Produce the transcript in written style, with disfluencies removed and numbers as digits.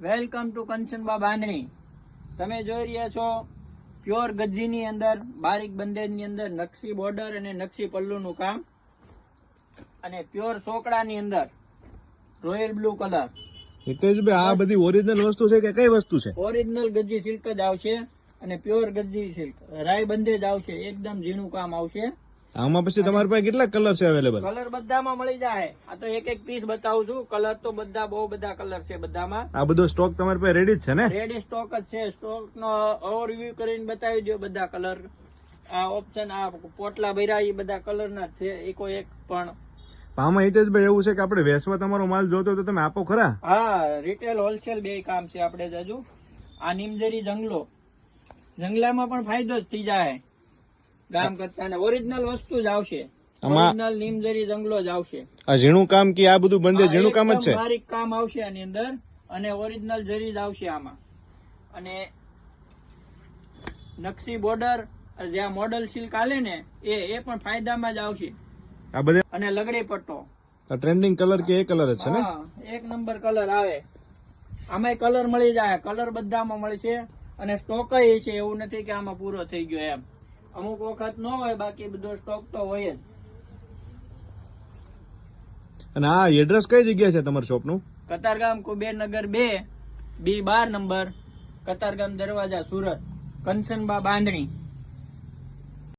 Welcome to કંચનબા બાંધણી. તમે જોઈ રહ્યા છો પ્યોર ગજ્જીની અંદર બારીક બંદેજની અંદર નકશી બોર્ડર અને નકશી પલ્લુનું કામ અને પ્યોર સોકડાની અંદર રોયલ બ્લુ કલર. હિતેશભાઈ, આ બધી ઓરિજિનલ વસ્તુ છે કે કઈ વસ્તુ છે? ઓરિજિનલ ગજ્જી સિલ્ક જ આવશે અને પ્યોર ગજ્જી સિલ્ક રાય બંદેજ આવશે. એકદમ ઝીણું કામ આવશે. આમાં પછી તમારી પાસે કેટલા કલર છે અવેલેબલ? કલર બધામાં મળી જાય. આ તો એક પીસ બતાવું છું. કલર તો બધા બહુ બધા કલર છે બધામાં. આ બધો સ્ટોક તમારી પાસે રેડી જ છે ને? રેડી સ્ટોક જ છે. સ્ટોક નો ઓવરવ્યુ કરીને બતાવી દો. બધા કલર આ ઓપ્શન આ પોટલા ભર્યા એ બધા કલર ના જ છે. એકો એક પણ. આમાં હિતેશભાઈ એવું છે કે આપણે વેચવા તમારો માલ જોતો તો તમે આપો ખરા? હા, રિટેલ હોલસેલ બે કામ છે આપણે હજુ. આ નીમજરી જંગલામાં પણ ફાયદો જ થઈ જાય ગામ કરતા. અને ઓરિજિનલ વસ્તુ જ આવશે. ઓરિજિનલ નીમજરી જંગલો જ આવશે. આ ઝીણું કામ કે આ બધું બંધ ઝીણું કામ જ છે? બારીક કામ આવશે આની અંદર અને ઓરિજિનલ જરી જ આવશે આમાં. અને નકશી બોર્ડર જ્યાં મોડલ સિલ્ક આલે ને એ પણ ફાયદામાં જ આવશે. આ બધે અને લગડી પટ્ટો ટ્રેન્ડિંગ કલર કે એ કલર જ છે ને? હા, એક નંબર કલર આવે. આમાં કલર મળી જાય. કલર બધામાં મળશે અને સ્ટોક છે. એવું નથી કે આમાં પૂરો થઈ ગયો એમ. અમુક વખત ન હોય, બાકી બધો સ્ટોક તો હોય જ. અને આ એડ્રેસ કઈ જગ્યા છે તમારા શોપ નું? કતારગામ કુબેરનગર 2 B12 નંબર, કતારગામ દરવાજા, સુરત. કંચનબા બાંધણી.